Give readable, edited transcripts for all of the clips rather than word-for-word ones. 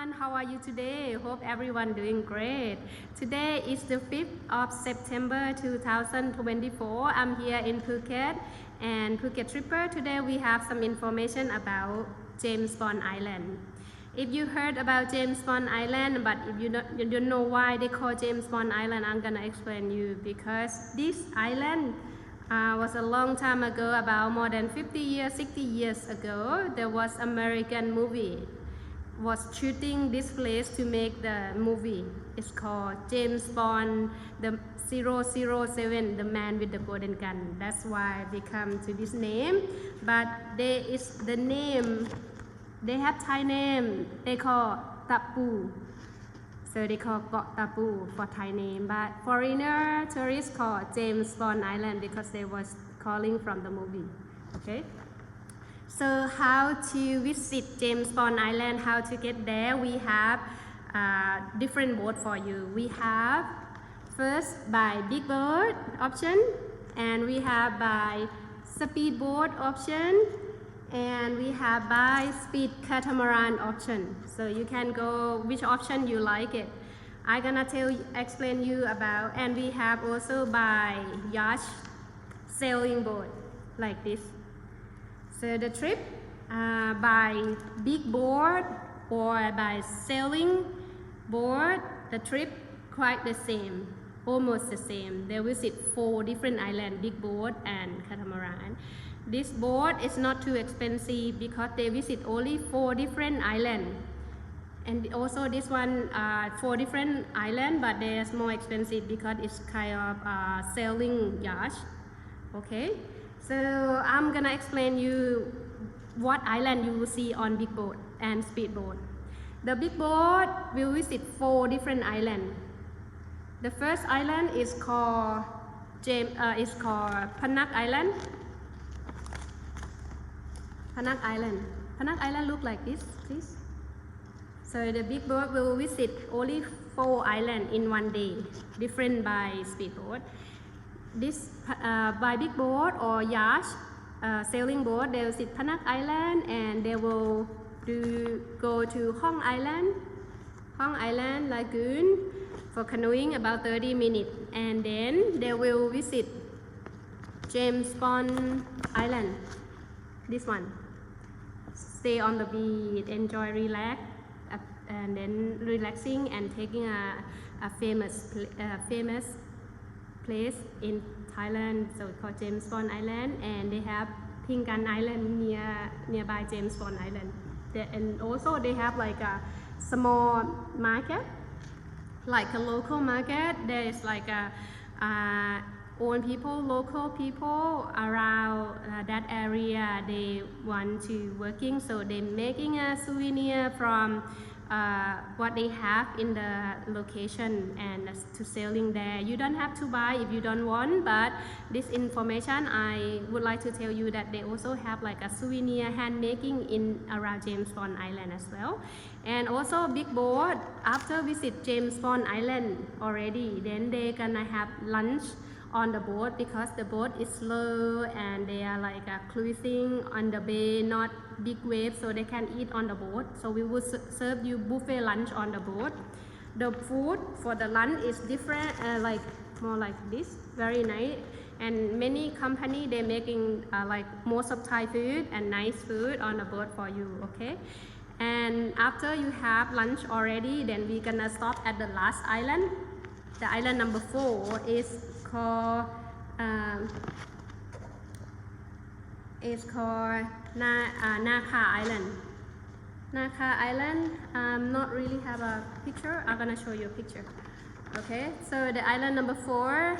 everyone, how are you today? Hope everyone doing great. Today is the 5th of September 2024. I'm here in Phuket and Phuket Tripper. Today we have some information about James Bond Island. If you heard about James Bond Island, but if you don't know why they call James Bond Island, I'm gonna explain you because this island was a long time ago, about more than 50 years, 60 years ago. There was American movie was shooting this place to make the movie. It's called James Bond, the 007, the man with the golden gun. That's why they come to this name. But they is the name. They have Thai name. They call Tapu. So they call Got Tapu for Thai name. But foreigner tourists call James Bond Island because they was calling from the movie. Okay. So how to visit James Bond Island, how to get there, we have different boat for you. We have first by big boat option, and we have by speedboat option, and we have by speed catamaran option. So you can go which option you like it. I'm gonna explain you about, and we have also by yacht sailing boat like this. So the trip by big board or by sailing board, the trip quite the same, almost the same. They visit 4 different islands, big boat and catamaran. This boat is not too expensive because they visit only 4 different islands. And also this one 4 different islands, but they're more expensive because it's kind of sailing yacht. Okay. So I'm gonna explain you what island you will see on big boat and speedboat. The big boat will visit 4 different islands. The first island is called Panak Island. Panak Island. Panak Island look like this, please. So the big boat will visit only 4 islands in one day, different by speedboat. This by big boat or yacht sailing boat, they will visit Panak Island and they will go to Hong Island Lagoon for canoeing about 30 minutes, and then they will visit James Bond Island. This one, stay on the beach, enjoy, relax, and then relaxing and taking a famous place in Thailand, so it's called James Bond Island, and they have Pingan Island nearby James Bond Island. And also they have like a small market, like a local market. There is like local people around that area. They want to working, so they're making a souvenir from what they have in the location and to selling there. You don't have to buy if you don't want, but this information I would like to tell you that they also have like a souvenir hand making in around James Bond Island as well. And also big boat, after visit James Bond Island already, then they gonna have lunch on the boat because the boat is slow and they are like cruising on the bay, not big waves, so they can eat on the boat. So we will serve you buffet lunch on the boat. The food for the lunch is different, like more like this, very nice. And many company they're making like most of Thai food and nice food on the boat for you. Okay. And after you have lunch already, then we're gonna stop at the last island. The island number 4 is called Nakha Island. Nakha Island not really have a picture. I'm gonna show you a picture. Okay, so the island number 4,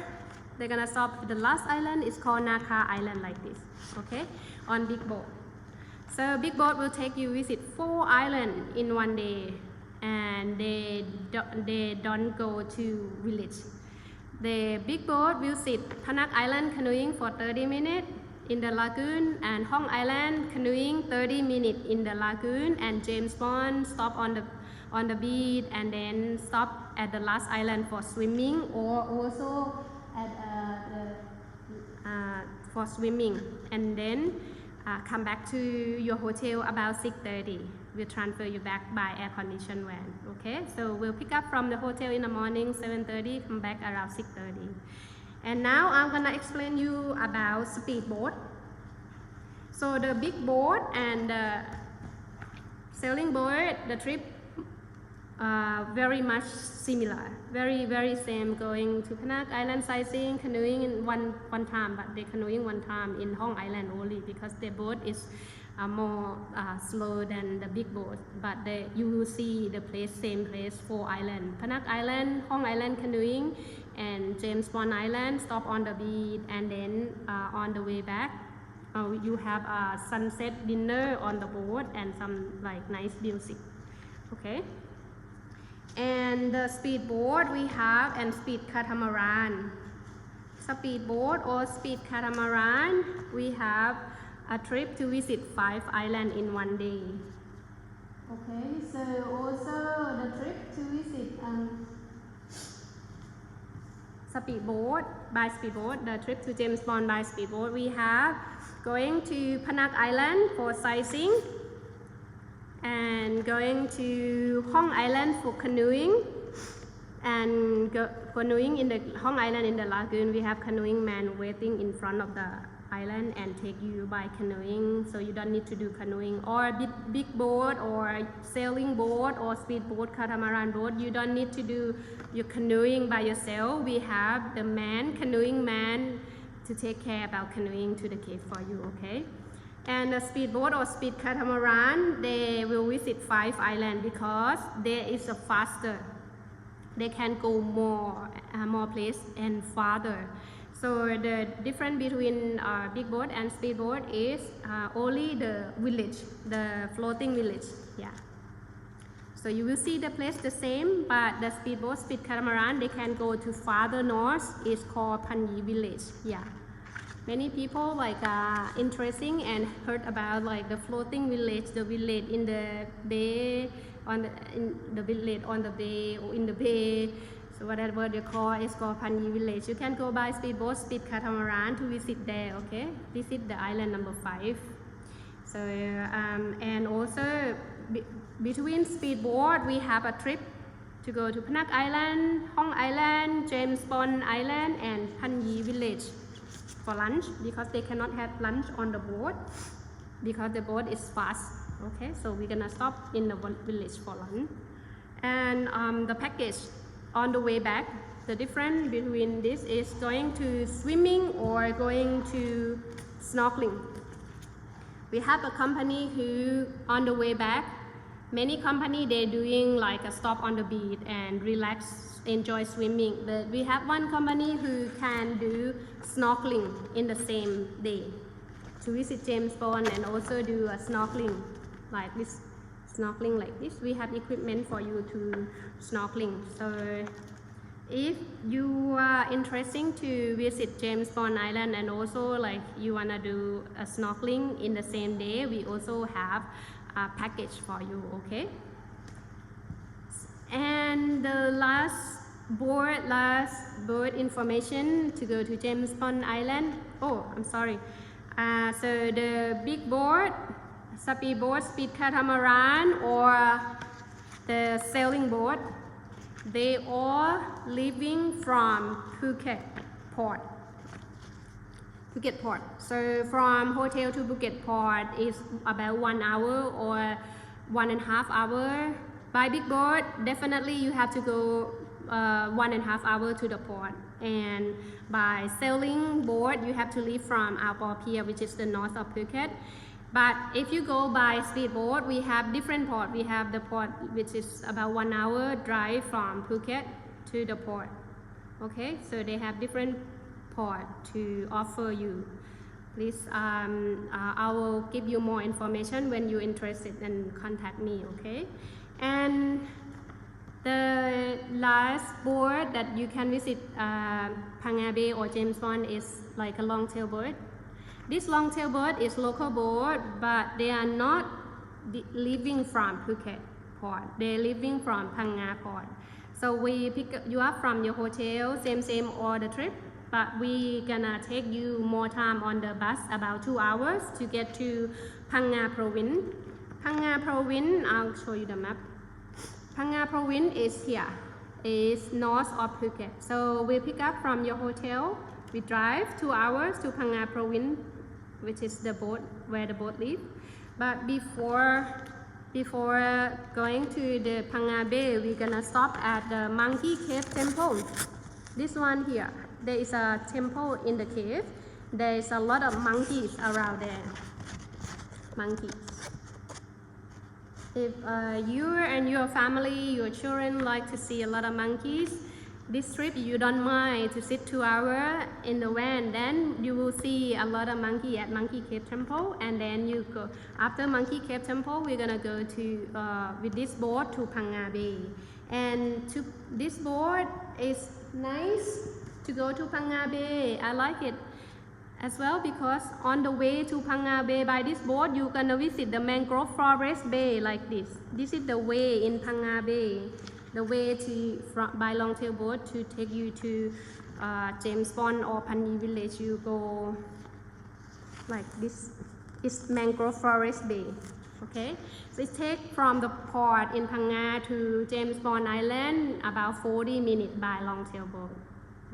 they're gonna stop. The last island is called Nakha Island like this. Okay, on big boat. So big boat will take you visit 4 islands in one day, and they don't go to village. The big boat will visit Panak Island canoeing for 30 minutes in the lagoon, and Hong Island canoeing 30 minutes in the lagoon, and James Bond stop on the beach and then stop at the last island for swimming, or also at for swimming. And then come back to your hotel about 6:30. We'll transfer you back by air conditioned van. Okay, so we'll pick up from the hotel in the morning 7:30, come back around 6:30. And now I'm gonna explain you about speedboat. So the big boat and the sailing boat, the trip very much similar, very same, going to Penak Island sightseeing, canoeing in one time, but they canoeing one time in Hong Island only because the boat is more slow than the big boat, but you will see the place, same place, 4 islands, Penak Island, Hong Island canoeing, and James Bond Island, stop on the beach, and then on the way back you have a sunset dinner on the boat and some like nice music. Okay, and the speedboat we have, and speed catamaran. Speedboat or speed catamaran, we have a trip to visit 5 islands in one day. Okay, so also the trip to visit speedboat, by speedboat, the trip to James Bond by speedboat, we have going to Penak Island for sightseeing, and going to Hong Island for canoeing, and canoeing in the Hong Island in the lagoon. We have canoeing man waiting in front of the island and take you by canoeing, so you don't need to do canoeing. Or big boat or sailing boat or speedboat, catamaran boat, you don't need to do your canoeing by yourself. We have the canoeing man to take care about canoeing to the cave for you. Okay, and the speedboat or speed catamaran, they will visit 5 islands because there is a faster, they can go more place and farther. So the difference between big boat and speedboat is only the village, the floating village. Yeah. So you will see the place the same, but the speedboat, speed catamaran, they can go to farther north. It's called Panyi village. Yeah. Many people like interesting and heard about like the floating village, the village in the bay, in the village on the bay or in the bay. So whatever they call, it's called Panyi village. You can go by speedboat, speed catamaran to visit there. Okay, visit the island number 5. So and also between speedboat, we have a trip to go to Penak Island, Hong Island, James Bond Island, and Panyi village for lunch, because they cannot have lunch on the boat because the boat is fast. Okay, so we're gonna stop in the village for lunch. And the package on the way back, the difference between this is going to swimming or going to snorkeling. We have a company who on the way back, many company they're doing like a stop on the beach and relax, enjoy swimming, but we have one company who can do snorkeling in the same day to visit James Bond and also do a snorkeling like this. Snorkeling like this, we have equipment for you to snorkeling. So if you are interested to visit James Bond Island and also like you wanna do a snorkeling in the same day, we also have a package for you. Okay, and the last board information to go to James Bond Island. Oh, I'm sorry. So the big board, speedboat, speed catamaran, or the sailing boat, they all leaving from Phuket port. So from hotel to Phuket port is about 1 hour or 1.5 hours. By big boat, definitely you have to go 1.5 hours to the port. And by sailing boat, you have to leave from Ao Pier, which is the north of Phuket. But if you go by speedboat, we have different port. We have the port which is about 1 hour drive from Phuket to the port. Okay, so they have different port to offer you. Please, I will give you more information when you're interested, and contact me. Okay, and the last boat that you can visit Phang Nga Bay or James Bond is like a long-tail boat. This long-tail boat is local boat, but they are not leaving from Phuket port. They're leaving from Phang Nga port. So we pick you up from your hotel, same all the trip, but we gonna take you more time on the bus, about 2 hours to get to Phang Nga province. Phang Nga province, I'll show you the map. Phang Nga province is here, is north of Phuket. So we pick up from your hotel, we drive 2 hours to Phang Nga province, which is the boat, where the boat live. But before going to the Phang Nga Bay, we're gonna stop at the Monkey Cave Temple. This one here, there is a temple in the cave. There is a lot of monkeys around there. Monkeys. If you and your family, your children like to see a lot of monkeys, this trip you don't mind to sit 2 hours in the van, then you will see a lot of monkey at Monkey Cave Temple, and then you go after Monkey Cave Temple. We're gonna go to with this boat to Phang Nga Bay, and this boat is nice to go to Phang Nga Bay. I like it as well because on the way to Phang Nga Bay by this boat, you're gonna visit the mangrove forest bay like this. This is the way in Phang Nga Bay. The way by longtail boat to take you to James Bond or Panyi village. You go like this. It's mangrove forest bay. Okay, so it takes from the port in Phang Nga to James Bond Island about 40 minutes by longtail boat.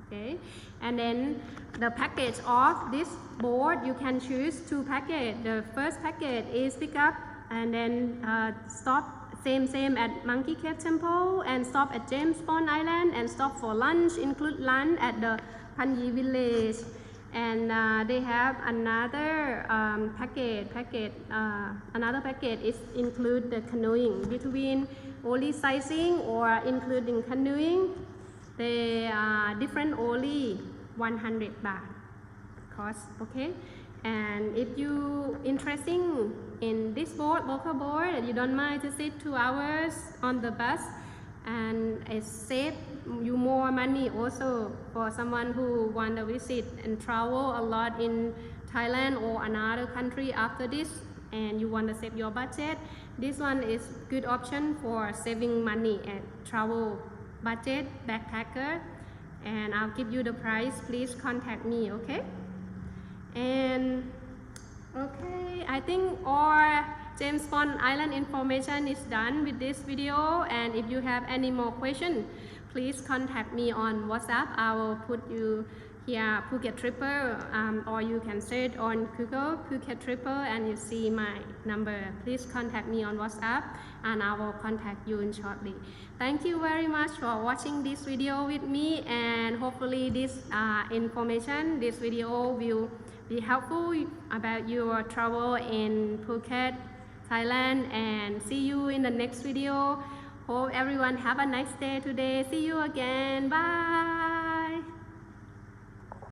Okay, and then the package of this boat, you can choose 2 packages. The first package is pick up and then stop same at Monkey Cave Temple, and stop at James Bond Island, and stop for lunch, include lunch at the Panyi village. And they have another another package is include the canoeing between only sightseeing or including canoeing. They are different, only 100 baht cost. Okay, and if you interesting in this boat, local boat, and you don't mind to sit 2 hours on the bus, and it save you more money also for someone who want to visit and travel a lot in Thailand or another country after this, and you want to save your budget. This one is good option for saving money and travel budget backpacker, and I'll give you the price. Please contact me. Okay, and okay, I think all James Bond Island information is done with this video, and if you have any more questions, please contact me on WhatsApp. I will put you here Phuket Tripper, or you can search on Google Phuket Tripper and you see my number. Please contact me on WhatsApp and I will contact you in shortly. Thank you very much for watching this video with me, and hopefully this information, this video will be helpful about your travel in Phuket, Thailand, and see you in the next video. Hope everyone have a nice day today. See you again. Bye.